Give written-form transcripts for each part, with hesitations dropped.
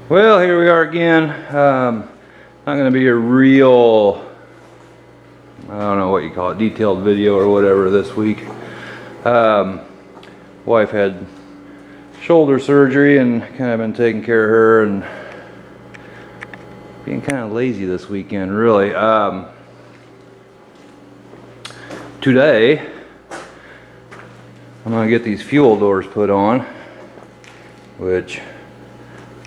Well, here we are again. Not going to be a real, I don't know what you call it, detailed video or whatever this week. Wife had shoulder surgery and kind of been taking care of her and being kind of lazy this weekend, really. Today, I'm going to get these fuel doors put on, which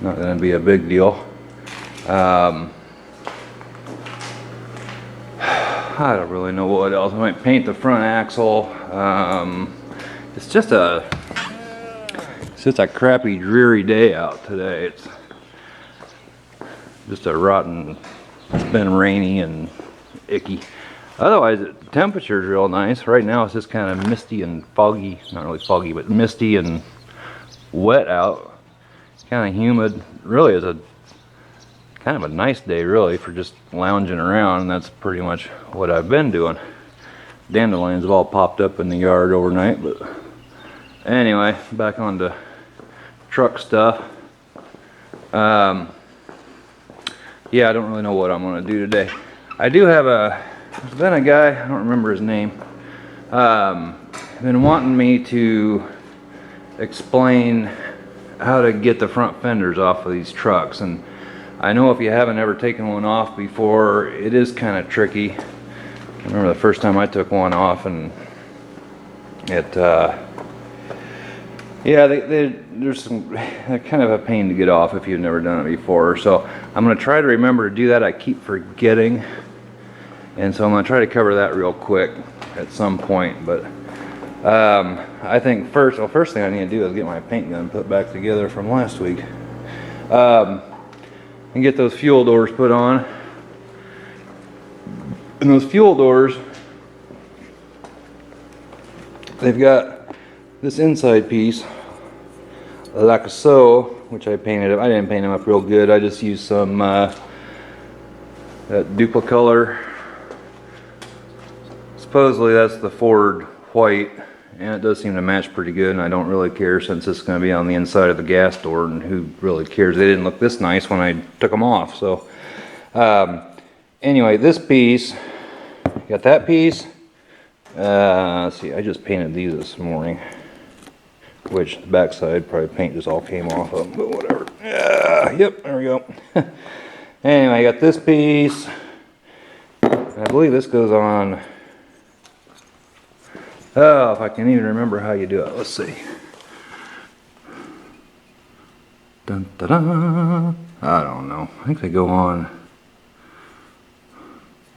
not going to be a big deal. I don't really know what else. I might paint the front axle. It's just a crappy, dreary day out today. It's just a rotten. It's been rainy and icky. Otherwise, the temperature's real nice. Right now, it's just kind of misty and foggy. Not really foggy, but misty and wet out. Kind of humid. Really is a kind of a nice day, really, for just lounging around, and that's pretty much what I've been doing. Dandelions have all popped up in the yard overnight, but anyway, back on to truck stuff. Yeah, I don't really know what I'm going to do today. I do have there's been a guy, I don't remember his name, been wanting me to explain how to get the front fenders off of these trucks, and I know if you haven't ever taken one off before, it is kind of tricky. I remember the first time I took one off, and it yeah, they're kind of a pain to get off if you've never done it before. So I'm going to try to remember to do that. I keep forgetting, and so I'm going to try to cover that real quick at some point. But I think first thing I need to do is get my paint gun put back together from last week, and get those fuel doors put on. And those fuel doors, they've got this inside piece like so, which I painted up. I didn't paint them up real good. I just used some that Duplicolor. Supposedly that's the Ford white, and it does seem to match pretty good, and I don't really care since it's going to be on the inside of the gas door, and who really cares? They didn't look this nice when I took them off. So anyway, this piece, got that piece. Let's see, I just painted these this morning, which the backside probably paint just all came off of them, but whatever. Yep, there we go. Anyway, I got this piece. I believe this goes on. Oh, if I can even remember how you do it. Let's see. Dun, da, da. I don't know. I think they go on.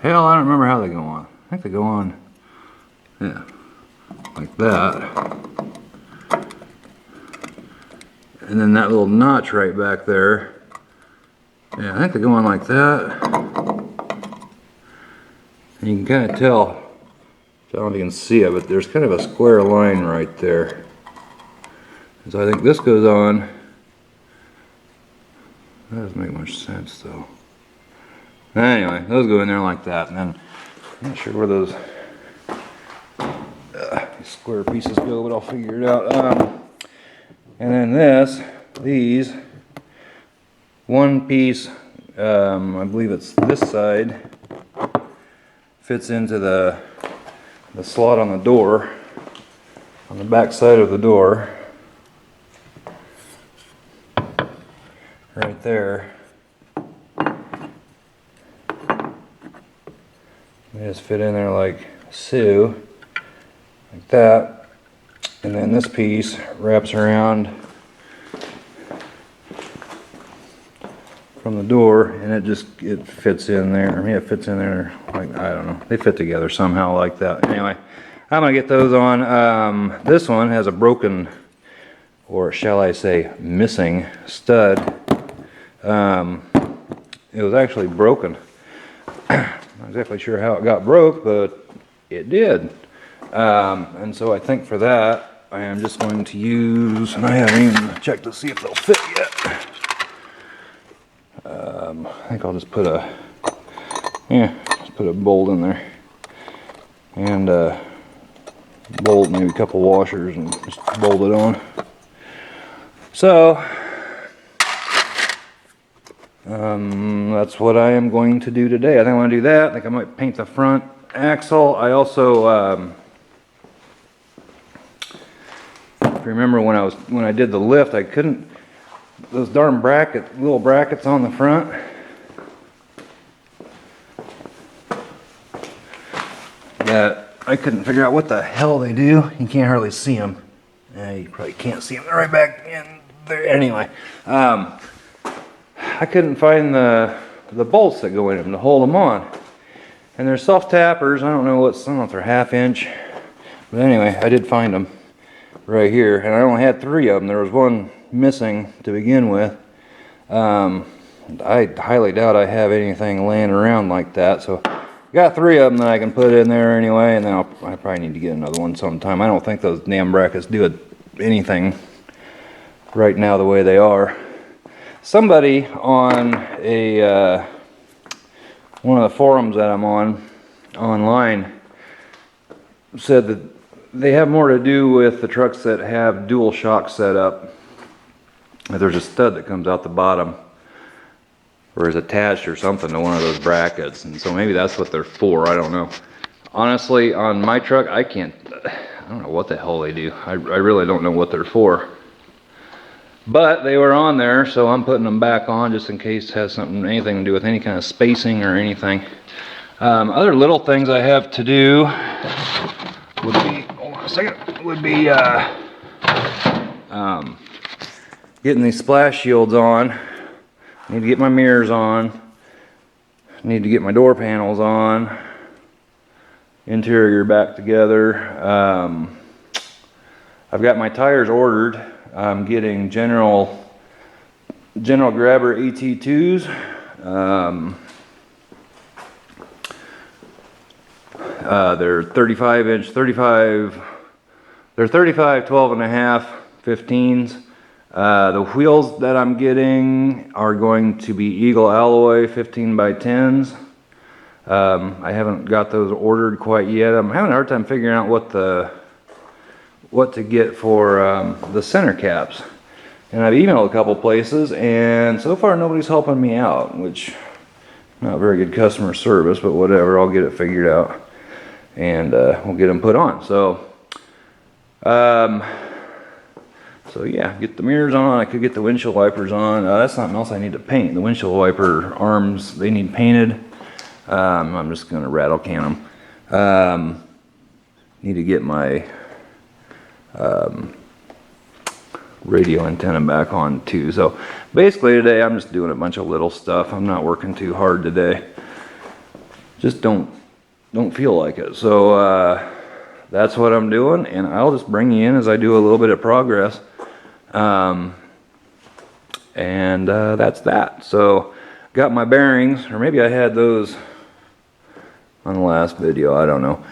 Hell, I don't remember how they go on. I think they go on. Yeah, like that. And then that little notch right back there. Yeah, I think they go on like that. And you can kind of tell. I don't know if you can see it, but there's kind of a square line right there. And so I think this goes on. That doesn't make much sense though. Anyway, those go in there like that, and then I'm not sure where those square pieces go, but I'll figure it out. And then these, one piece, I believe it's this side, fits into the slot on the door, on the back side of the door, right there. They just fit in there like so, like that, and then this piece wraps around from the door, and it fits in there. I mean, it fits in there like, I don't know, they fit together somehow like that. Anyway, I'm gonna get those on. This one has a broken, or shall I say missing, stud. It was actually broken. Not exactly sure how it got broke, but it did. And so I think for that, I am just going to use, and I haven't even checked to see if they'll fit yet. I think I'll just put a bolt in there, and bolt, maybe a couple washers, and just bolt it on. So That's what I am going to do today. I think I want to do that. I think I might paint the front axle. I also, if you remember when I did the lift, I couldn't, those darn little brackets on the front. That I couldn't figure out what the hell they do. You can't hardly see them. You probably can't see them. They're right back in there. Anyway, I couldn't find the bolts that go in them to hold them on. And they're self-tappers. I don't know if they're 1/2 inch. But anyway, I did find them right here. And I only had 3 of them. There was one missing to begin with. I highly doubt I have anything laying around like that. So got 3 of them that I can put in there anyway. And then I probably need to get another one sometime. I don't think those damn brackets do anything right now the way they are. Somebody on one of the forums that I'm on online said that they have more to do with the trucks that have dual shock set up. There's a stud that comes out the bottom or is attached or something to one of those brackets, and so maybe that's what they're for. I don't know. Honestly, on my truck, I don't know what the hell they do. I really don't know what they're for. But they were on there, so I'm putting them back on just in case it has anything to do with any kind of spacing or anything. Other little things I have to do would be, hold on a second, getting these splash shields on. I need to get my mirrors on. I need to get my door panels on. Interior back together. I've got my tires ordered. I'm getting General Grabber AT2s. They're 35 inch, they're 35, 12.5, 15s. The wheels that I'm getting are going to be Eagle alloy 15 by 10s. I haven't got those ordered quite yet. I'm having a hard time figuring out what to get for the center caps. And I've emailed a couple places, and so far nobody's helping me out, which not very good customer service, but whatever, I'll get it figured out. And we'll get them put on. So yeah, get the mirrors on. I could get the windshield wipers on. That's something else I need to paint. The windshield wiper arms, they need painted. I'm just gonna rattle can them. Need to get my radio antenna back on too. So basically today I'm just doing a bunch of little stuff. I'm not working too hard today. Just don't feel like it. So that's what I'm doing, and I'll just bring you in as I do a little bit of progress. That's that. So got my bearings, or maybe I had those on the last video, I don't know.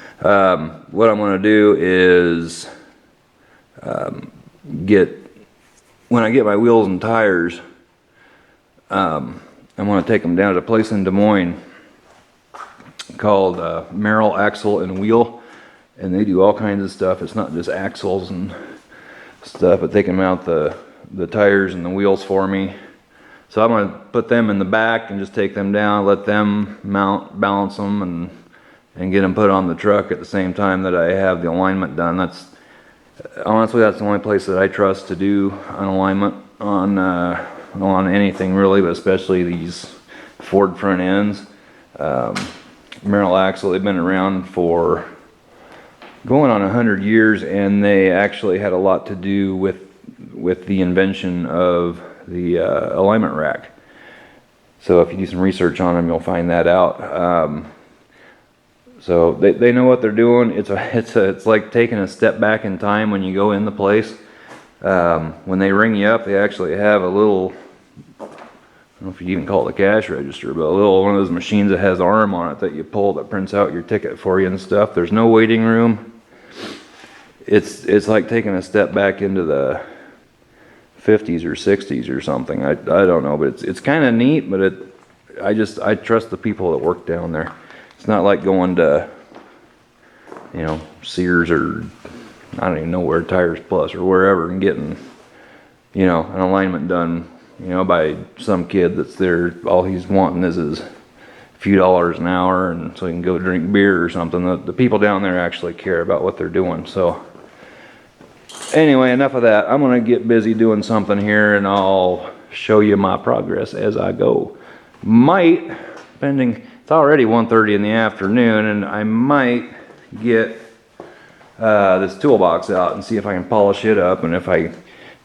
What I'm going to do is when I get my wheels and tires, I'm going to take them down to a place in Des Moines called Merrill Axle and Wheel, and they do all kinds of stuff. It's not just axles and stuff, but they can mount the tires and the wheels for me. So I'm going to put them in the back and just take them down, let them mount, balance them, and get them put on the truck at the same time that I have the alignment done. Honestly, that's the only place that I trust to do an alignment on anything really, but especially these Ford front ends. Merrill Axle, they've been around for going on 100 years, and they actually had a lot to do with the invention of the alignment rack. So if you do some research on them, you'll find that out. So they know what they're doing. It's like taking a step back in time when you go in the place. When they ring you up, they actually have a little, I don't know if you'd even call it a cash register, but one of those machines that has an arm on it that you pull that prints out your ticket for you and stuff. There's no waiting room. It's like taking a step back into the 50s or 60s or something. I don't know, but it's kind of neat. But I trust the people that work down there. It's not like going to, Sears or I don't even know where, Tires Plus or wherever, and getting, an alignment done you know, by some kid that's there. All he's wanting is his few dollars an hour, and so he can go drink beer or something. The people down there actually care about what they're doing. So anyway, enough of that. I'm gonna get busy doing something here, and I'll show you my progress as I go. Might, depending, it's already 1:30 in the afternoon, and I might get this toolbox out and see if I can polish it up. And if I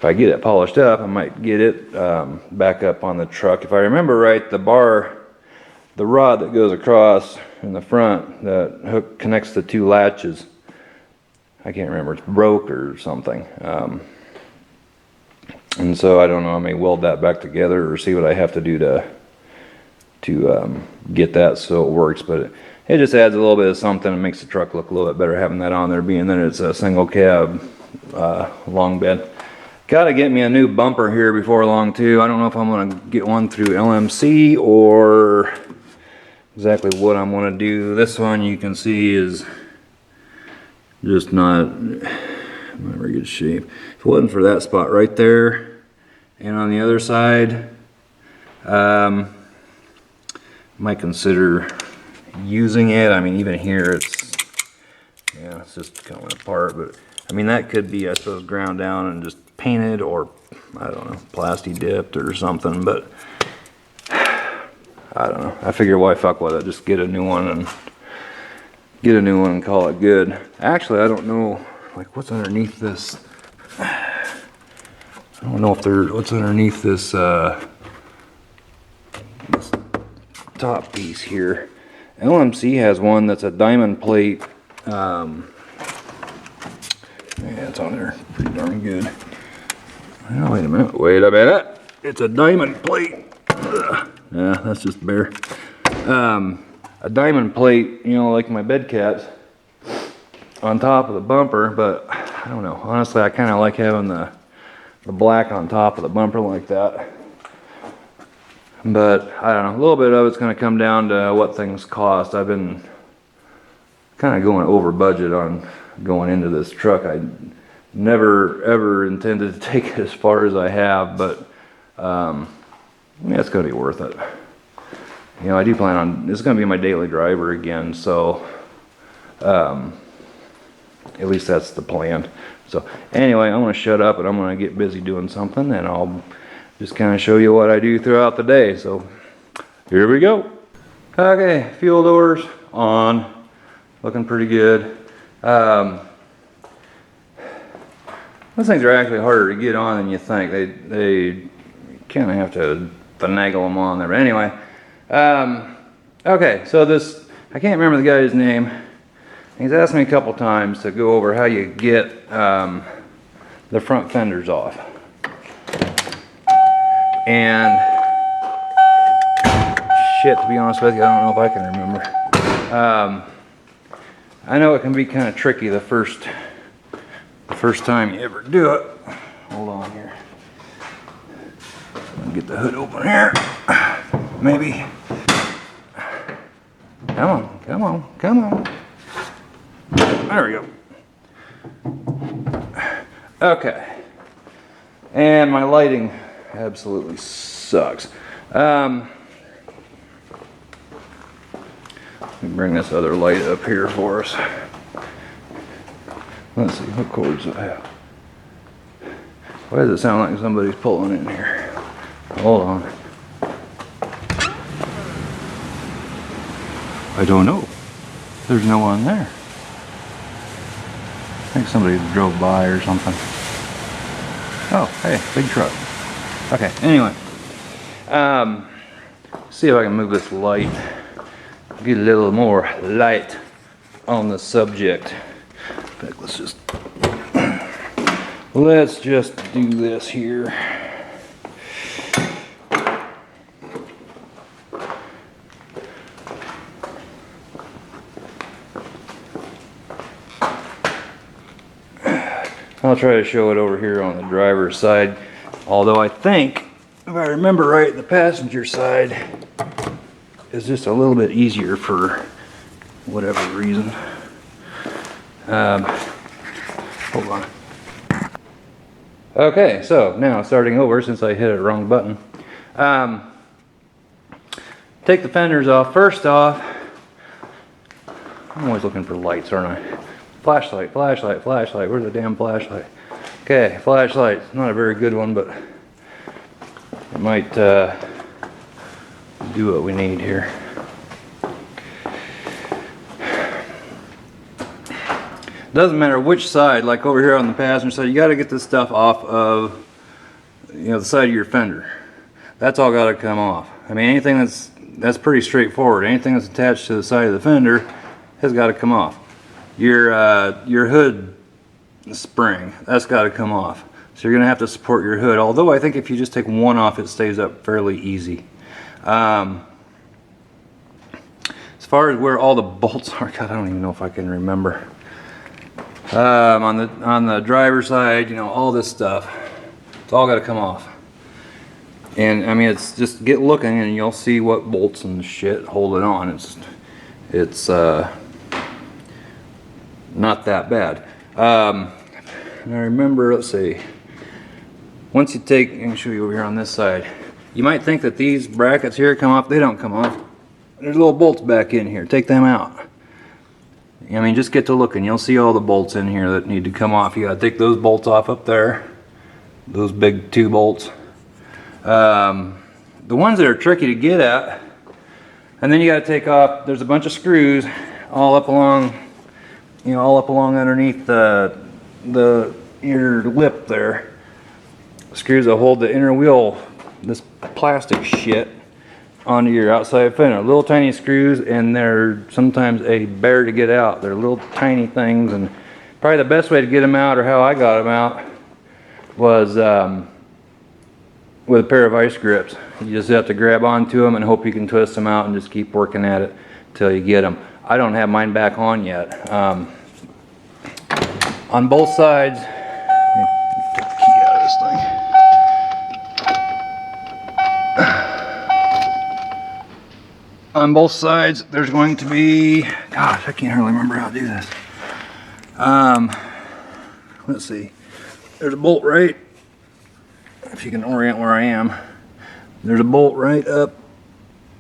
get it polished up, I might get it back up on the truck. If I remember right, the rod that goes across in the front, that hook connects the two latches, I can't remember, it's broke or something. And so I don't know, I may weld that back together or see what I have to do to get that so it works. But it just adds a little bit of something and makes the truck look a little bit better having that on there, being that it's a single cab long bed. Gotta get me a new bumper here before long too. I don't know if I'm gonna get one through LMC or exactly what I'm gonna do. This one you can see is just not in very good shape. If it wasn't for that spot right there and on the other side, might consider using it. I mean, even here it's just coming apart, but I mean that could be, I suppose, ground down and just painted, or I don't know, plasti dipped or something. But I don't know, I figure why fuck with it, just get a new one and call it good. Actually, I don't know, like, what's underneath this. I don't know if there's what's underneath this this top piece here. LMC has one that's a diamond plate. Yeah, it's on there pretty darn good. Oh, wait a minute. It's a diamond plate. Ugh. Yeah, that's just bare. A diamond plate, you know, like my bed caps on top of the bumper, but I don't know. Honestly, I kind of like having the black on top of the bumper like that. But I don't know, a little bit of it's going to come down to what things cost. I've been kind of going over budget on going into this truck. I never ever intended to take it as far as I have, but yeah, it's going to be worth it. You know, I do plan on, this is going to be my daily driver again, so at least that's the plan. So anyway, I'm going to shut up and I'm going to get busy doing something, and I'll just kind of show you what I do throughout the day. So here we go. Okay, fuel doors on, looking pretty good. Those things are actually harder to get on than you think. They kind of have to finagle them on there. But anyway, okay, so this, I can't remember the guy's name. He's asked me a couple times to go over how you get the front fenders off. And shit, to be honest with you, I don't know if I can remember. I know it can be kind of tricky the first time you ever do it. Hold on here. I'll get the hood open here. Maybe. Come on, come on, come on. There we go. Okay. And my lighting absolutely sucks. Let me bring this other light up here for us. Let's see, what cords do I have? Why does it sound like somebody's pulling in here? Hold on. I don't know. There's no one there. I think somebody drove by or something. Oh, hey, big truck. Okay, anyway. See if I can move this light. Get a little more light on the subject. In fact, let's just do this here. I'll try to show it over here on the driver's side, although I think, if I remember right, the passenger side is just a little bit easier for whatever reason. Hold on. Okay, so now starting over, since I hit a wrong button. Take the fenders off. First off, I'm always looking for lights, aren't I? Flashlight, flashlight, flashlight. Where's the damn flashlight? Okay, flashlight. Not a very good one, but it might do what we need here. Doesn't matter which side, like over here on the passenger side, you got to get this stuff off of, you know, the side of your fender. That's all got to come off. I mean, anything that's pretty straightforward. Anything that's attached to the side of the fender has got to come off. Your hood spring, that's got to come off. So you're gonna have to support your hood. Although I think if you just take one off, it stays up fairly easy. As far as where all the bolts are, God, I don't even know if I can remember. On the driver's side, you know, all this stuff, it's all got to come off. And I mean, it's just get looking and you'll see what bolts and shit hold it on. It's not that bad. And I remember, let's see, once you take, I can show you over here on this side, you might think that these brackets here come off. They don't come off. There's little bolts back in here. Take them out. I mean, just get to looking. You'll see all the bolts in here that need to come off. You gotta take those bolts off up there. Those big 2 bolts. The ones that are tricky to get at, and then you gotta take off, there's a bunch of screws all up along, you know, all up along underneath your lip there. Screws that hold the inner wheel, this plastic shit, onto your outside fender. Little tiny screws, and they're sometimes a bear to get out. They're little tiny things, and probably the best way to get them out, or how I got them out, was with a pair of vice grips. You just have to grab onto them and hope you can twist them out and just keep working at it till you get them. I don't have mine back on yet. On both sides, let me take the key out of this thing. On both sides, there's going to be, gosh, I can't hardly remember how to do this. Let's see. There's a bolt right, if you can orient where I am. There's a bolt right up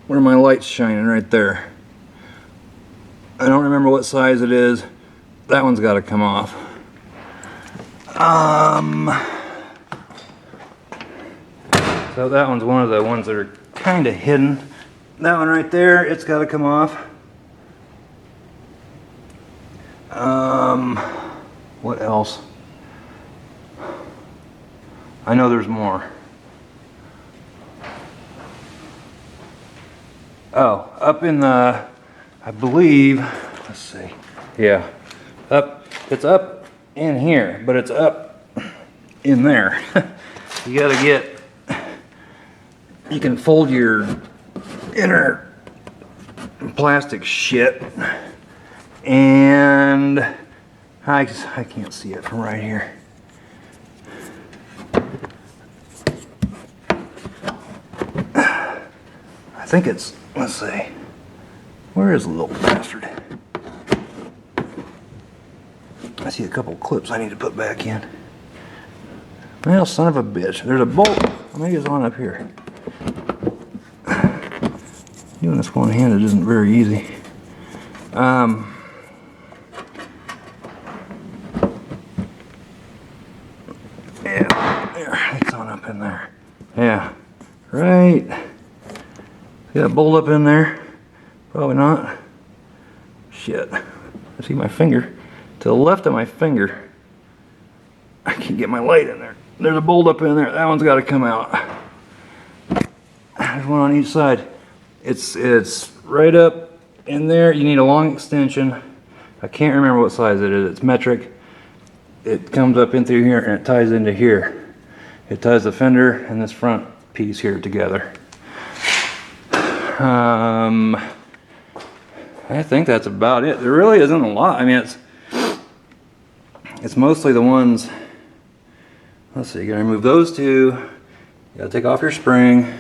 where my light's shining right there. I don't remember what size it is. That one's got to come off. So that one's one of the ones that are kind of hidden. That one right there, it's got to come off. What else? I know there's more. Oh, up in the, I believe, let's see. Yeah, it's up in here, but it's up in there. You gotta get, you can fold your inner plastic shit, and I can't see it from right here. I think it's, let's see, where is the little bastard? I see a couple clips I need to put back in. Well, son of a bitch, there's a bolt. Maybe it's on up here. Doing this one-handed isn't very easy. Yeah, there, it's on up in there. Yeah, right. See that bolt up in there? Probably not. Shit. I see my finger. To the left of my finger, I can't get my light in there. There's a bolt up in there. That one's got to come out. There's one on each side. It's right up in there. You need a long extension. I can't remember what size it is. It's metric. It comes up in through here and it ties into here. It ties the fender and this front piece here together. I think that's about it. There really isn't a lot. I mean, it's mostly the ones. Let's see. You gotta remove those two. You gotta take off your spring.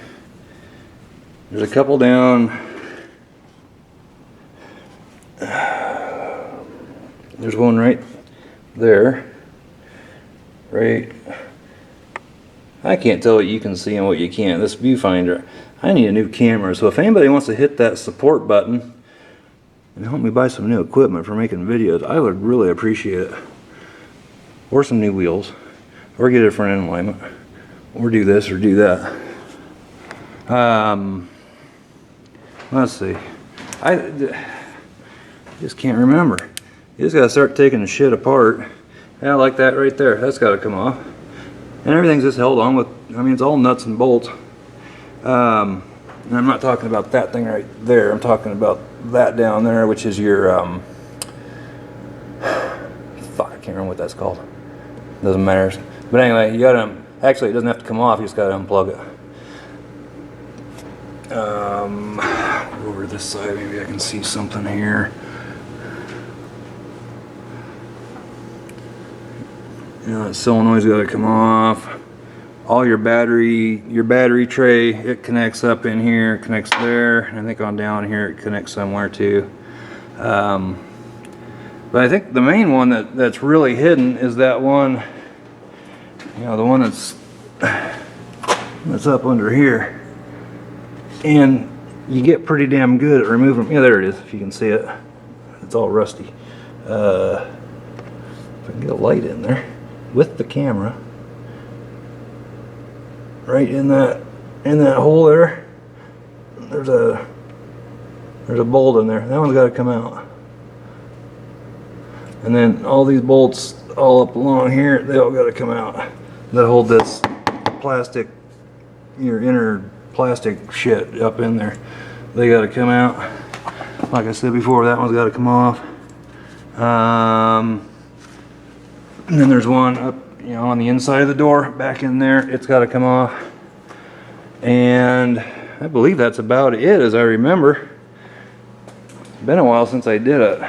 There's a couple down. There's one right there. Right. I can't tell what you can see and what you can't. This viewfinder, I need a new camera. So if anybody wants to hit that support button and help me buy some new equipment for making videos, I would really appreciate it. Or some new wheels, or get a front end alignment, or do this or do that. Let's see. I just can't remember. You just gotta start taking the shit apart. Yeah, like that right there. That's gotta come off. And everything's just held on with, I mean, it's all nuts and bolts. And I'm not talking about that thing right there. I'm talking about that down there, which is your, fuck, I can't remember what that's called. Doesn't matter. But anyway, you gotta, actually it doesn't have to come off, you just gotta unplug it. Over this side, maybe I can see something here. You know, that solenoid's got to come off. All your battery tray, it connects up in here, connects there, and I think on down here it connects somewhere too. But I think the main one that's really hidden is that one, you know, the one that's up under here. And you get pretty damn good at removing. Yeah, there it is, if you can see it. It's all rusty. If I can get a light in there with the camera, right in that hole there, there's a bolt in there. That one's got to come out. And then all these bolts all up along here, they all got to come out. That hold this plastic, your inner plastic shit up in there, they got to come out. Like I said before, that one's got to come off. And then there's one up, you know, on the inside of the door, back in there. It's got to come off. And I believe that's about it, as I remember. It's been a while since I did it,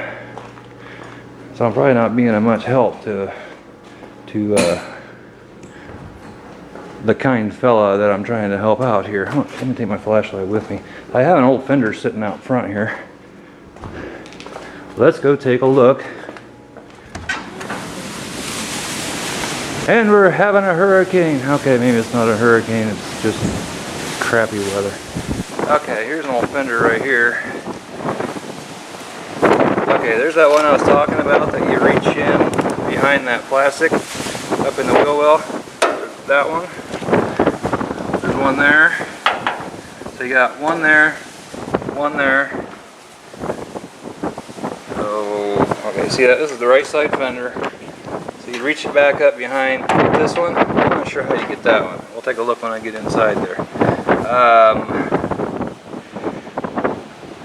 so I'm probably not being of much help to the kind fella that I'm trying to help out here. Let me take my flashlight with me. I have an old Fender sitting out front here. Let's go take a look. And we're having a hurricane. Okay, maybe it's not a hurricane, it's just crappy weather. Okay, here's an old Fender right here. Okay, there's that one I was talking about that you reach in behind that plastic up in the wheel well. That one. There's one there. So you got one there, one there. So, okay, see that? This is the right side fender. So you reach it back up behind this one. I'm not sure how you get that one. We'll take a look when I get inside there.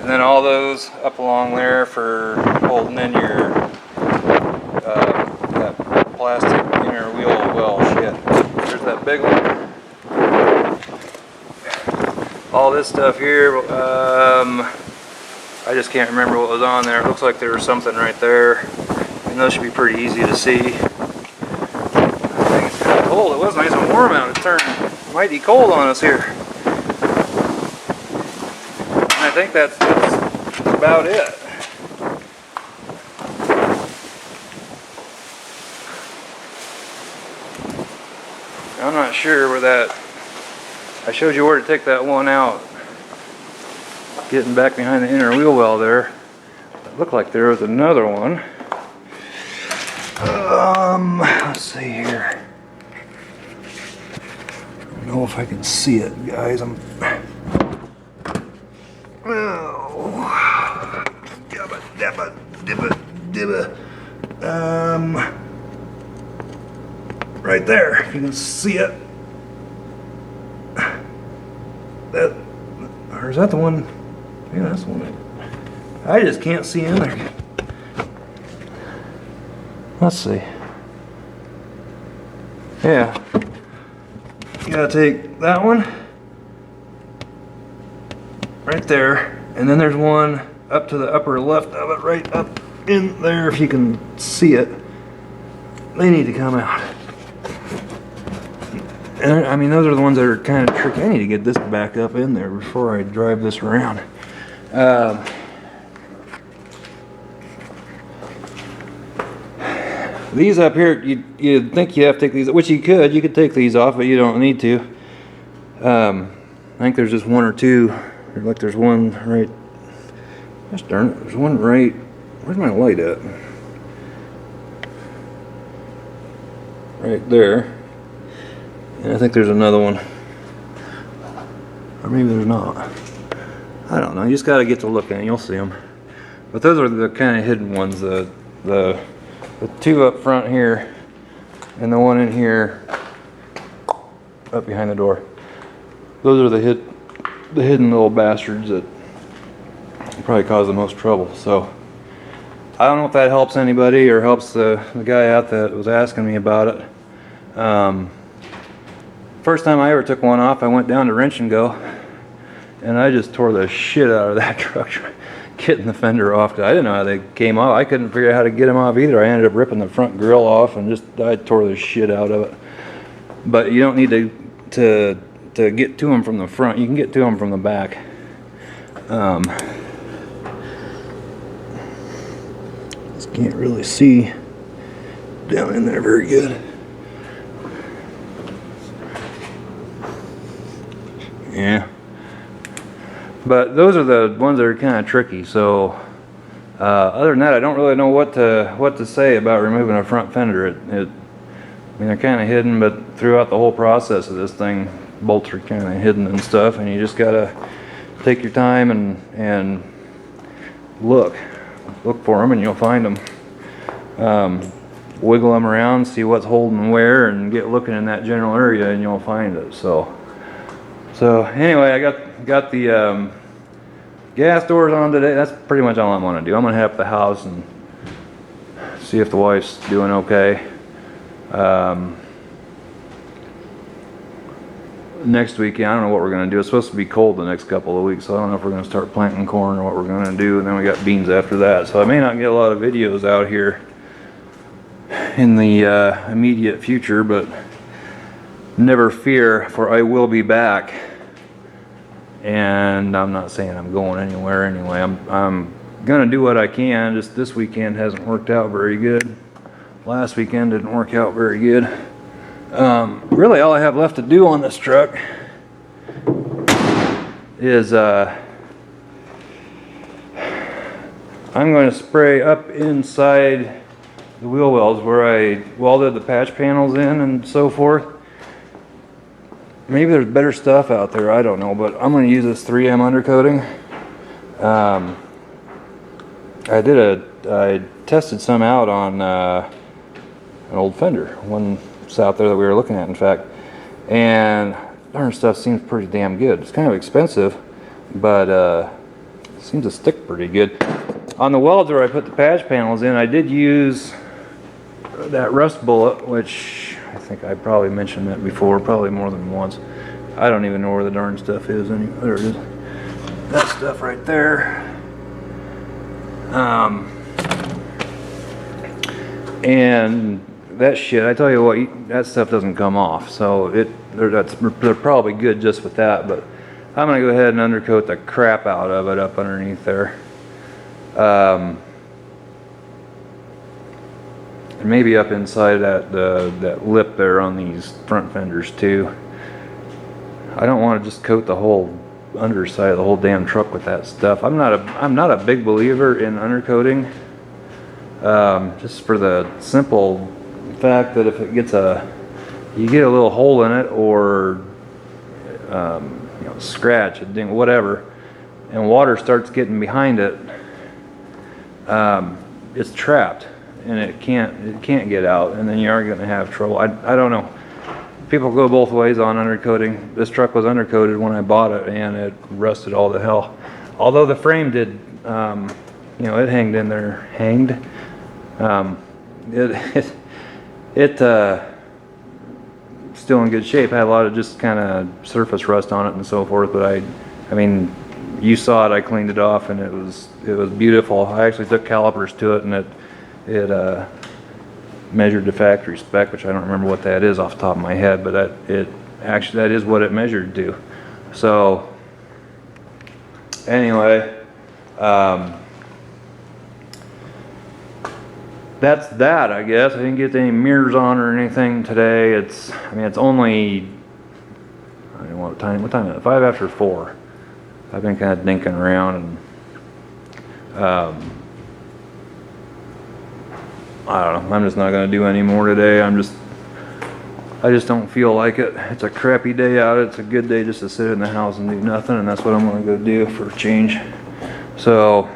And then all those up along there for holding in your that plastic inner wheel well shit. There's that big one. All this stuff here, I just can't remember what was on there. It looks like there was something right there. And those should be pretty easy to see. I think it's kind of cold. It was nice and warm out. It turned mighty cold on us here. And I think that's about it. I'm not sure where that... I showed you where to take that one out. Getting back behind the inner wheel well there. It looked like there was another one. Let's see here. I don't know if I can see it, guys. Right there, if you can see it. That, or is that the one? Yeah, that's the one. I just can't see in there. Let's see. Yeah. You gotta take that one right there, and then there's one up to the upper left of it, right up in there, if you can see it. They need to come out. And I mean, those are the ones that are kind of tricky. I need to get this back up in there before I drive this around. These up here, you'd think you have to take these, which you could take these off, but you don't need to. I think there's just one or two. Like there's one right, gosh darn it, there's one right, where's my light at? Right there. And I think there's another one. Or maybe there's not. I don't know, you just gotta get to looking and you'll see them. But those are the kind of hidden ones, the two up front here and the one in here up behind the door. Those are the hidden little bastards that probably cause the most trouble. So I don't know if that helps anybody or helps the guy out that was asking me about it. First time I ever took one off, I went down to Wrench and Go and I just tore the shit out of that truck getting the fender off. I didn't know how they came off. I couldn't figure out how to get them off either. I ended up ripping the front grill off and I tore the shit out of it. But you don't need to get to them from the front. You can get to them from the back. Just can't really see down in there very good. Yeah. But those are the ones that are kind of tricky. So other than that, I don't really know what to say about removing a front fender. I mean, they're kind of hidden, but throughout the whole process of this thing, bolts are kind of hidden and stuff, and you just gotta take your time and look for them, and you'll find them. Wiggle them around, see what's holding where, and get looking in that general area, and you'll find it. So anyway, I got the gas doors on today. That's pretty much all I'm gonna do. I'm gonna head up the house and see if the wife's doing okay. Next weekend, I don't know what we're gonna do. It's supposed to be cold the next couple of weeks, so I don't know if we're gonna start planting corn or what we're gonna do. And then we got beans after that, so I may not get a lot of videos out here in the immediate future, but never fear, for I will be back. And I'm not saying I'm going anywhere anyway. I'm gonna do what I can. Just this weekend hasn't worked out very good. Last weekend didn't work out very good. Really all I have left to do on this truck is I'm going to spray up inside the wheel wells where I welded the patch panels in and so forth. Maybe there's better stuff out there, I don't know, but I'm going to use this 3M undercoating. I tested some out on an old Fender, one out there that we were looking at, in fact, and darn stuff seems pretty damn good. It's kind of expensive, but seems to stick pretty good. On the welds where I put the patch panels in, I did use that rust bullet, which I think I probably mentioned that before, probably more than once. I don't even know where the darn stuff is. There it is. That stuff right there. And that shit, I tell you what, that stuff doesn't come off. So they're probably good just with that. But I'm gonna go ahead and undercoat the crap out of it up underneath there. And maybe up inside that lip there on these front fenders too. I don't want to just coat the whole underside of the whole damn truck with that stuff. I'm not a big believer in undercoating, just for the simple fact that if it gets you get a little hole in it, or scratch, a ding, whatever, and water starts getting behind it, it's trapped and it can't get out, and then you are going to have trouble. I don't know. People go both ways on undercoating. This truck was undercoated when I bought it, and it rusted all to hell. Although the frame did, it hanged in there, It still in good shape. Had a lot of just kind of surface rust on it and so forth, but I mean, you saw it. I cleaned it off, and it was beautiful. I actually took calipers to it, and it measured the factory spec, which I don't remember what that is off the top of my head, but that is what it measured to. So anyway, that's that, I guess. I didn't get any mirrors on or anything today. I mean, it's only, I don't know what time is it? 5 after 4. I've been kind of dinking around, and I don't know. I'm just not going to do any more today. I just don't feel like it. It's a crappy day out. It's a good day just to sit in the house and do nothing, and that's what I'm going to go do for a change. So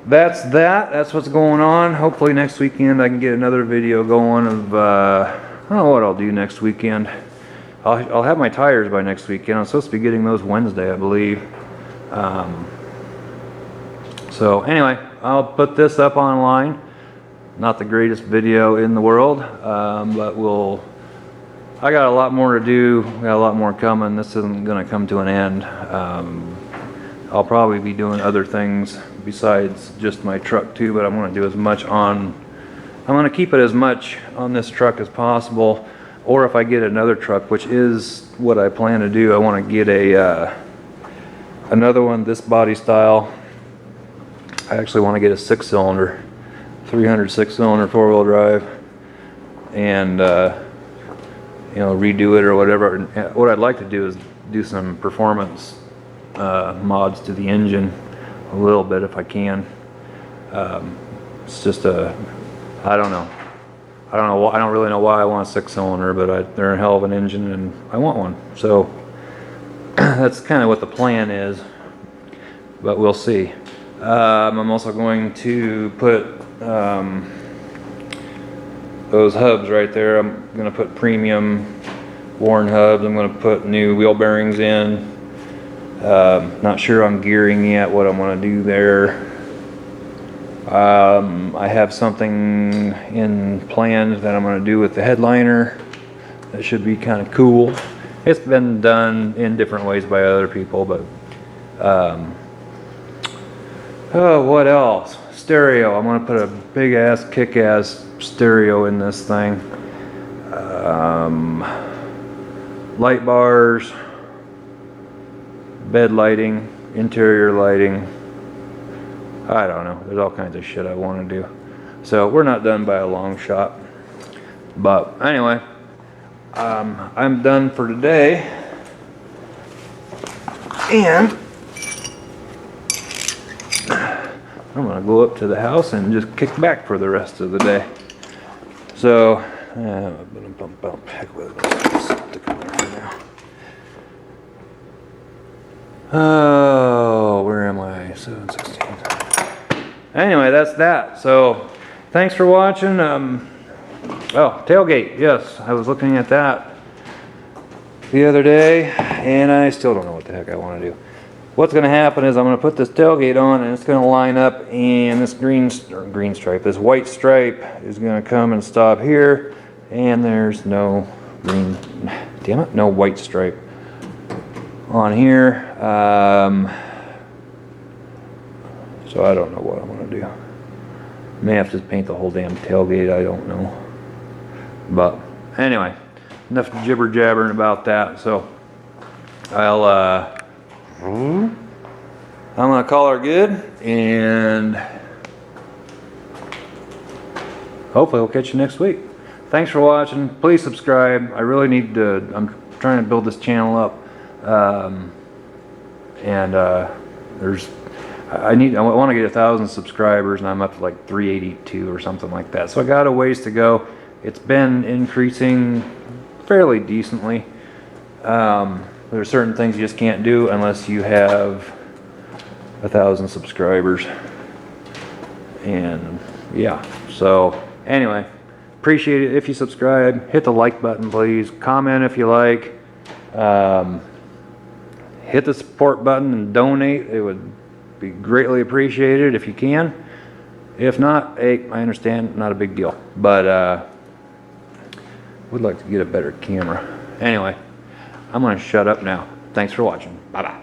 that's that. That's what's going on. Hopefully next weekend I can get another video going of I don't know what I'll do next weekend. I'll have my tires by next weekend. I'm supposed to be getting those Wednesday, I believe. So anyway, I'll put this up online. Not the greatest video in the world, but I got a lot more to do. We got a lot more coming. This isn't going to come to an end. I'll probably be doing other things besides just my truck too, but I'm going to do as much I'm going to keep it as much on this truck as possible, or if I get another truck, which is what I plan to do, I want to get another one this body style. I actually want to get a 6-cylinder, 300 6-cylinder 4-wheel drive, and you know, redo it or whatever. What I'd like to do is do some performance mods to the engine a little bit if I can. It's just I don't know. I don't really know why I want a 6-cylinder, but they're a hell of an engine and I want one. So that's kind of what the plan is, but we'll see. I'm also going to put those hubs right there. I'm going to put premium worn hubs. I'm going to put new wheel bearings in. Not sure on gearing yet what I'm going to do there. I have something in plans that I'm going to do with the headliner. That should be kind of cool. It's been done in different ways by other people, but oh, what else? Stereo. I'm going to put a big ass, kick ass stereo in this thing. Light bars, bed lighting, interior lighting. I don't know. There's all kinds of shit I want to do. So we're not done by a long shot. But anyway, I'm done for today. And I'm going to go up to the house and just kick back for the rest of the day. So, heck with it. Stick it there for now. Oh, where am I? 716. Anyway, that's that. So, thanks for watching. Oh, tailgate. Yes, I was looking at that the other day, and I still don't know what the heck I want to do. What's going to happen is I'm going to put this tailgate on, and it's going to line up, and this green stripe, this white stripe is going to come and stop here, and there's no green, damn it, no white stripe on here. So I don't know what I'm going to do. May have to paint the whole damn tailgate, I don't know. But anyway, enough jibber jabbering about that. So I'm gonna call her good, and hopefully we'll catch you next week. Thanks for watching. Please subscribe. I really need to. I'm trying to build this channel up, I want to get 1,000 subscribers, and I'm up to like 382 or something like that. So I got a ways to go. It's been increasing fairly decently. There are certain things you just can't do unless you have 1,000 subscribers. And yeah, so anyway, appreciate it if you subscribe. Hit the like button, please. Comment if you like. Hit the support button and donate. It would be greatly appreciated if you can. If not, hey, I understand, not a big deal. But would like to get a better camera. Anyway, I'm going to shut up now. Thanks for watching. Bye-bye.